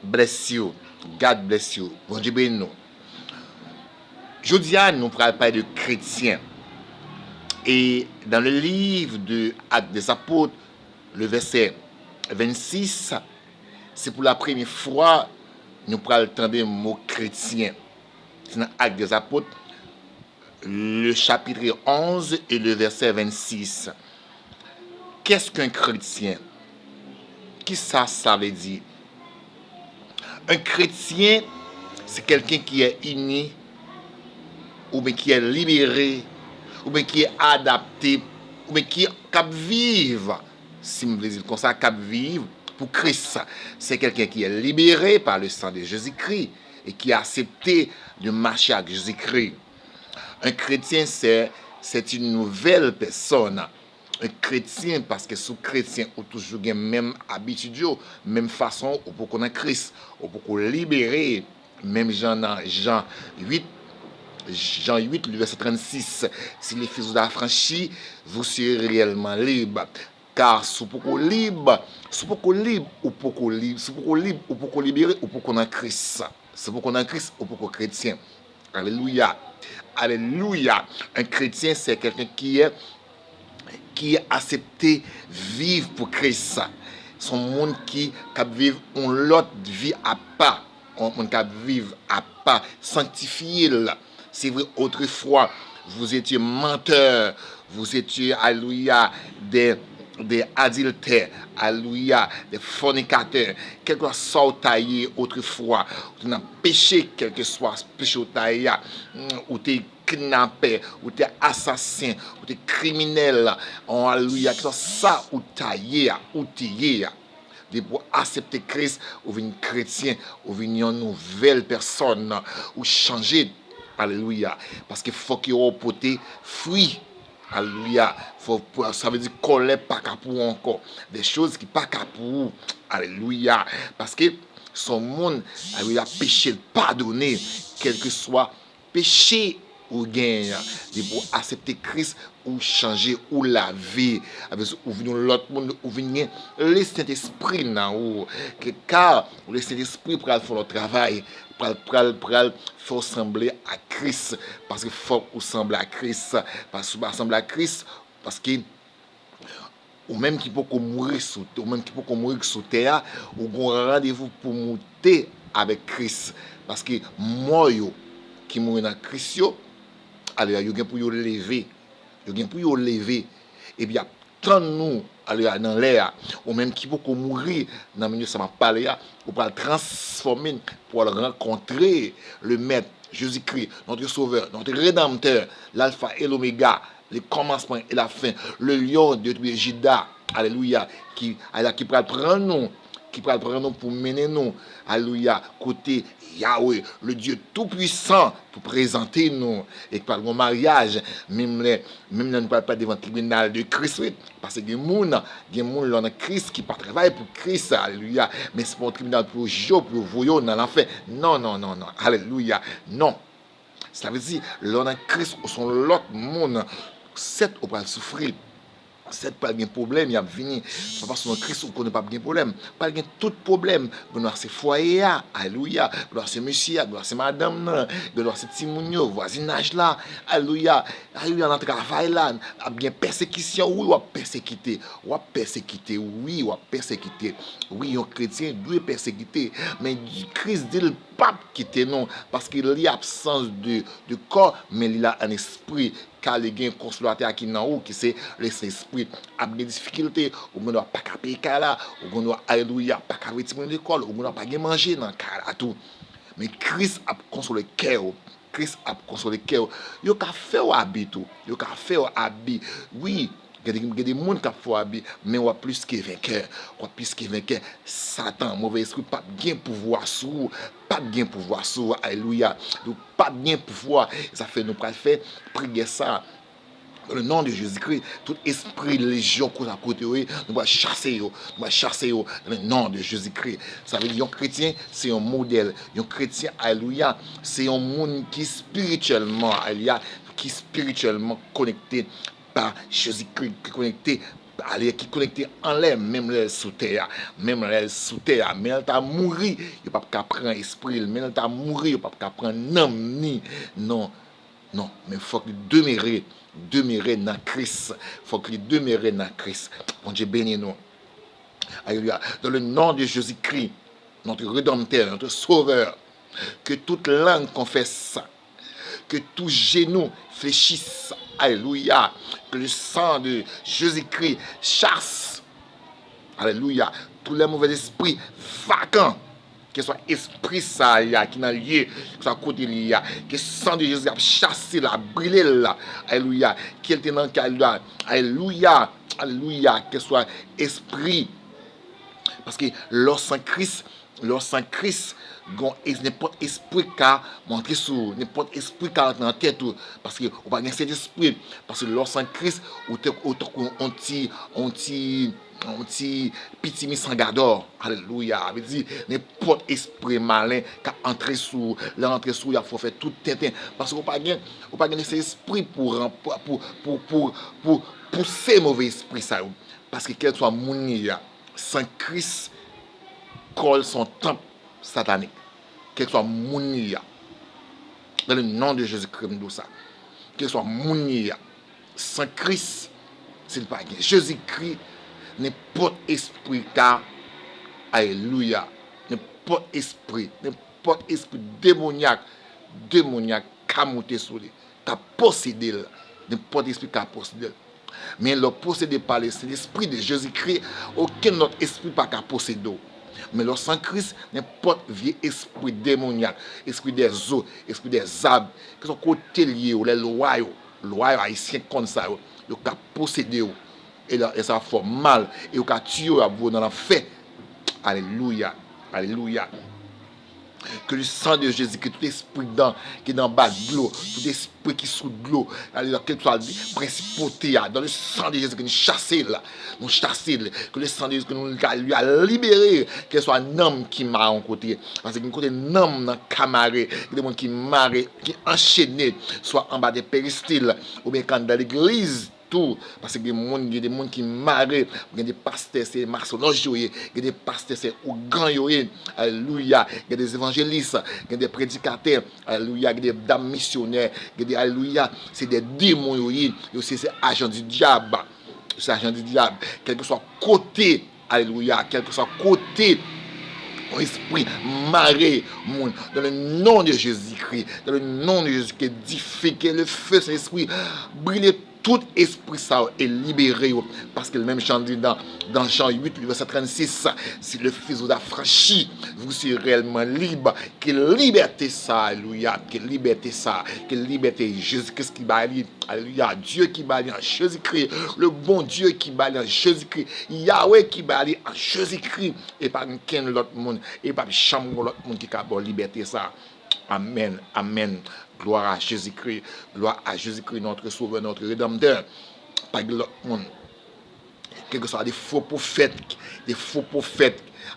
bless you. God bless you. Bon Dieu bénisse nous. Aujourd'hui, nous parlons pas de chrétiens. Et dans le livre de Actes des Apôtres, le verset 26, c'est pour la première fois nous parlons entendre le mot chrétien. C'est dans Actes des Apôtres, le chapitre 11 et le verset 26. Qu'est-ce qu'un chrétien? Qui ça veut dire? Un chrétien, c'est quelqu'un qui est uni, ou bien qui est libéré, ou bien qui est adapté, ou bien qui vive, si vous voulez dire comme ça, vive pour Christ. C'est quelqu'un qui est libéré par le sang de Jésus-Christ et qui a accepté de marcher avec Jésus-Christ. Un chrétien, c'est une nouvelle personne. Un chrétien, parce que sous chrétien, on toujours la même habitude, même façon, on peut connaître Christ, on peut libérer, même Jean 8, le verset 36. Si les fils vous affranchis, vous serez réellement libres. Car si vous êtes libre, ou pour libérer, ou pour connaître Christ. Si vous connaissez Christ, ou pour chrétien. Alléluia. Alléluia. Un chrétien, c'est quelqu'un qui est accepté vivre pour Christ. Son monde qui vit une autre vie à part. On qui vivre à part, sanctifié. C'est vrai, autrefois, vous étiez menteurs, vous étiez, alléluia, des adultères, alléluia, des fornicateurs, quel que soit taillé autrefois, vous avez péché, quel que soit péché taillé, ou t'es kidnappé, ou t'es assassin, ou t'es criminel, alléluia, que ça ou taillé, ou t'y de pour accepter Christ, ou venir chrétien, ou venir une nouvelle personne, ou changer. Alléluia. Parce qu'il faut qu'il y ait porté fruit. Alléluia. Ça veut dire qu'on n'est pas capable encore. Des choses qui ne sont pas capable. Alléluia. Parce que son monde, alléluia, péché pardonné, quel que soit péché ou gagne, pour accepter Christ ou changer ou laver, ou venir l'autre monde, ou venir le Saint-Esprit, car le Saint-Esprit pour faire le travail, pour faire ressembler à Christ, parce qu'il faut ressembler à Christ, parce que ressembler à Christ, parce que ou même qui peut mourir sur terre, ou un rendez-vous pour monter avec Christ, parce que moi qui mourir dans Christ, alors il y a pour y lever, et bien tant nous aller dans l'air, ou même qui peut mourir dans le milieu ça m'a parlé, ou pour transformer, pour rencontrer le Maître Jésus-Christ, notre Sauveur, notre Rédempteur, l'alpha et l'oméga, le commencement et la fin, le lion de Juda, alléluia, qui peut prendre nous, pour mener nous, alléluia, côté Yahweh, le Dieu tout-puissant, pour présenter nous, et par le mariage, même ne parle pas devant le tribunal de Christ, parce que il y a des gens dans Christ qui ne travaillent pour Christ, alléluia, mais c'est pour un tribunal pour vous, pour vous, dans l'enfer. Non, alléluia, non. Ça veut dire, l'on Christ, ou son l'autre monde, c'est au pas souffrir. C'est pas de problème, il y a venu. Parce que Christ, on ne connaît pas de problème. Pas de tout problème. Gloire c'est foyer, alléluia. Gloire c'est monsieur, gloire c'est madame, gloire c'est Timounio, voisinage là, alléluia. Alléluia, dans le travail là, bien persécution, oui, ou persécuté. Oui, ou persécuté. Oui, un chrétien doit persécuter. Mais Christ dit le pape quitter non, parce qu'il y a absence de corps, mais il a un esprit. Car les gens consulateur qui n'ont haut qui c'est l'esprit a des difficultés ou on doit pas payer là ou on doit alléluia pas retirer l'école ou on doit pas manger dans cas tout mais Christ a consolé cœur. Christ a consolé cœur. Yo ka faire habit oui. Il y a des gens qui font habit, mais on a plus que vainqueur. Satan, mauvais esprit, pas bien pouvoir sur, alléluia. Donc, pas bien pouvoir. Ça fait nous faire prier ça. Dans le nom de Jésus-Christ, tout esprit légion qu'on a côté, nous va chasser dans le nom de Jésus-Christ. Ça veut dire un chrétien, c'est un modèle. Un chrétien, alléluia, c'est un monde qui spirituellement, alléluia, qui spirituellement connecté par Jésus-Christ, connecté allez, qui connecté en l'air, même les sous terre, même les sous terre, mais elle t'a mouru, il pas qu'à prendre esprit, mais elle t'a mouru, il pas qu'à prendre âme ni non. Non, mais il faut que demeurer dans Christ. Il faut que demeurer dans Christ. Bon Dieu béni nous. Alléluia. Dans le nom de Jésus-Christ, notre Rédempteur, notre Sauveur, que toute langue confesse ça, que tout genou fléchisse. Alléluia. Que le sang de Jésus-Christ chasse. Alléluia. Tous les mauvais esprits vacants. Que soit esprit ça qui n'a lieu, que soit côté lié, que sang de Jésus a chassé la, brûlé là. Alléluia. Qui était dans le alléluia. Alléluia. Que soit esprit. Parce que lorsqu'en Christ, n'importe esprit qui a montré sur n'importe esprit qui a dans la tête, parce que on pas cet esprit, parce que lorsqu'en Christ, on petit misangador, alléluia, veut dire n'importe esprit malin qui a entré sous, il faut faire tout tintin, parce qu'on pas gain cet esprit pour pousser mauvais esprit ça, parce que quel soit mon sans Christ colle son temple satanique. Quel soit Mounia. Dans le nom de Jésus-Christ, nous ça. Quel soit Mounia. Sans Christ, c'est pas bien. Jésus-Christ, n'importe esprit car, alléluia, n'importe esprit démoniaque, qu'a monté sur lui, qu'a possédé, n'importe esprit qu'a possédé. Mais le possédé par l'esprit de Jésus-Christ, aucun autre esprit pas qu'à posséder. Mais le sang Christ, n'importe vieux esprit démoniaque, esprit des eaux, esprit des arbres, qui sont côté liés, les lois haïtiens comme ça, ils ont possédé. Et ça fait mal, et ils ont tué dans la fait. Alléluia, alléluia. Que le sang de Jésus, que tout esprit qui est dans le bas de l'eau, tout esprit qui est sous l'eau, quel que soit le principauté, dans le sang de Jésus, que nous chassons là, que le sang de Jésus, que nous lui a libéré, qu'il soit un homme qui m'a en côté. Parce que côté un homme dans le camarade, des gens qui marrent, qui enchaînés, soit en bas des péristyles, ou bien quand dans l'église, tout, parce que il y a des gens qui marrent, il y a des pasteurs, c'est maçonnages, il y a des pasteurs, c'est ougan, alléluia, il y a des évangélistes, il y a des prédicateurs, alléluia, il y a des dames missionnaires, il y a des, alléluia, c'est des démons, c'est agents du diable, c'est agents du diable, quel que soit côté, alléluia, quel que soit côté, mon esprit maré, dans le nom de Jésus-Christ, dans le nom de Jésus-Christ, édifié, le feu, c'est l'esprit, brûler tout esprit ça est libéré, parce que le même chant dit dans Jean 8, verset 36, si le Fils vous a franchi, vous serez réellement libre. Quelle liberté ça, alléluia, quelle liberté ça, quelle liberté, Jésus-Christ qui balise, alléluia, Dieu qui balise en Jésus-Christ, le bon Dieu qui balise en Jésus-Christ, Yahweh qui balise en Jésus-Christ, et pas qu'un l'autre monde, et pas chambre l'autre monde qui a bon liberté ça. Amen, amen. Gloire à Jésus-Christ. Gloire à Jésus-Christ, notre Sauveur, notre Rédempteur. Pas de l'autre monde. Quel que soit des faux prophètes,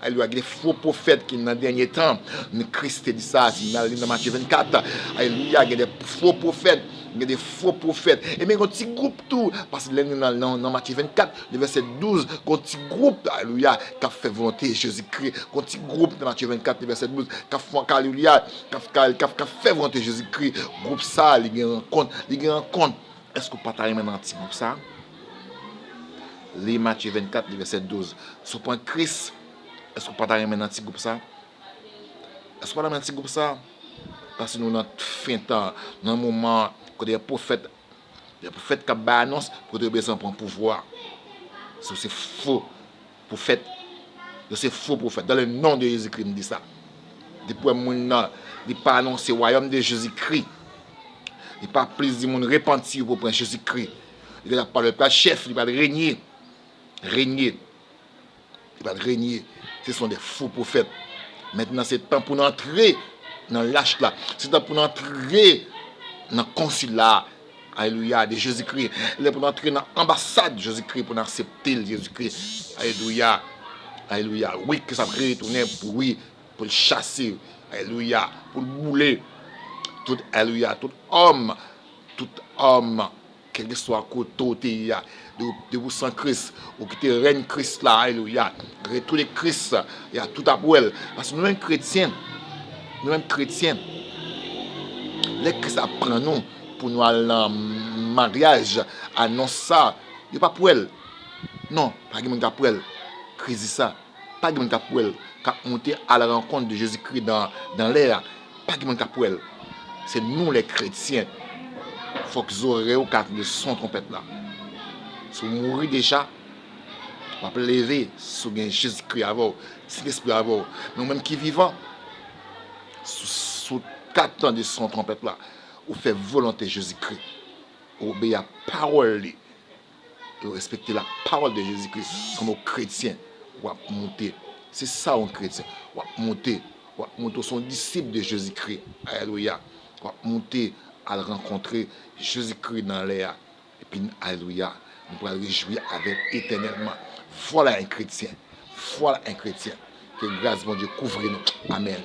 alléluia, des faux prophètes qui dans le dernier temps, Christ dit ça, dans Matthieu 24, alléluia, il y a des faux prophètes, et même un petit groupe tout, parce que dans Matthieu 24, le verset 12, un petit groupe, alléluia, qui a fait volonté de Jésus-Christ, un petit groupe dans Matthieu 24, le verset 12, qui a fait volonté de Jésus-Christ, groupe ça, il y a un compte, est-ce que vous partagez maintenant un petit groupe ça? Les Matthieu 24, verset 12. Sur point Christ, est-ce que vous partagez maintenant un petit groupe ça? Est-ce que vous partagez un petit groupe ça? Parce que nous, dans fin temps, dans un moment, que des prophètes qui annoncent que des personnes prennent pouvoir. C'est faux prophète. C'est faux prophète. Dans le nom de Jésus-Christ, me dit ça. Depuis mon nom, il pas annoncer le royaume de Jésus-Christ. Il pas plaisir de repentir pour prendre Jésus-Christ. Il n'a pas le chef, il va régner. Il va régner. Ce sont des faux prophètes. Maintenant, c'est temps pour nous entrer dans l'âge là. C'est temps pour nous entrer dans le consulat. Alléluia, de Jésus-Christ. C'est pour nous entrer dans l'ambassade de Jésus-Christ, pour nous accepter Jésus-Christ. Alléluia. Alléluia. Oui, que ça va retourner pour le chasser. Alléluia. Pour le bouler. Alléluia. Tout homme quel que soit côté de vous sans Christ, ou qui te règne Christ là, alléluia, tous les Christ, il y a tout à elle. Parce que nous-mêmes chrétiens, les Christ apprend nous pour nous aller en mariage, annonce ça, il n'y a pas pour elle. Non, pas de monde pour elle. Christ ça, pas de monde pour elle. Quand monter à la rencontre de Jésus-Christ dans l'air, pas de monde pour elle. C'est nous les chrétiens. Il faut que vous aurez au cadre de son trompette là. Si vous mourrez déjà, vous pouvez lever sous Jésus-Christ avant, si l'esprit avant. Mais même qui vivant, sous 4 ans de son trompette là, vous faites volonté Jésus-Christ. Vous obéissez à la parole. Vous respectez la parole de Jésus-Christ. Comme chrétiens, vous monter. C'est ça un chrétien. Vous monter. Vous sont disciples de Jésus-Christ. Alléluia. Vous monter à le rencontrer Jésus-Christ dans l'air. Et puis, alléluia, nous pourrons réjouir avec éternellement. Voilà un chrétien. Voilà un chrétien. Que grâce de Dieu couvre nous. Amen.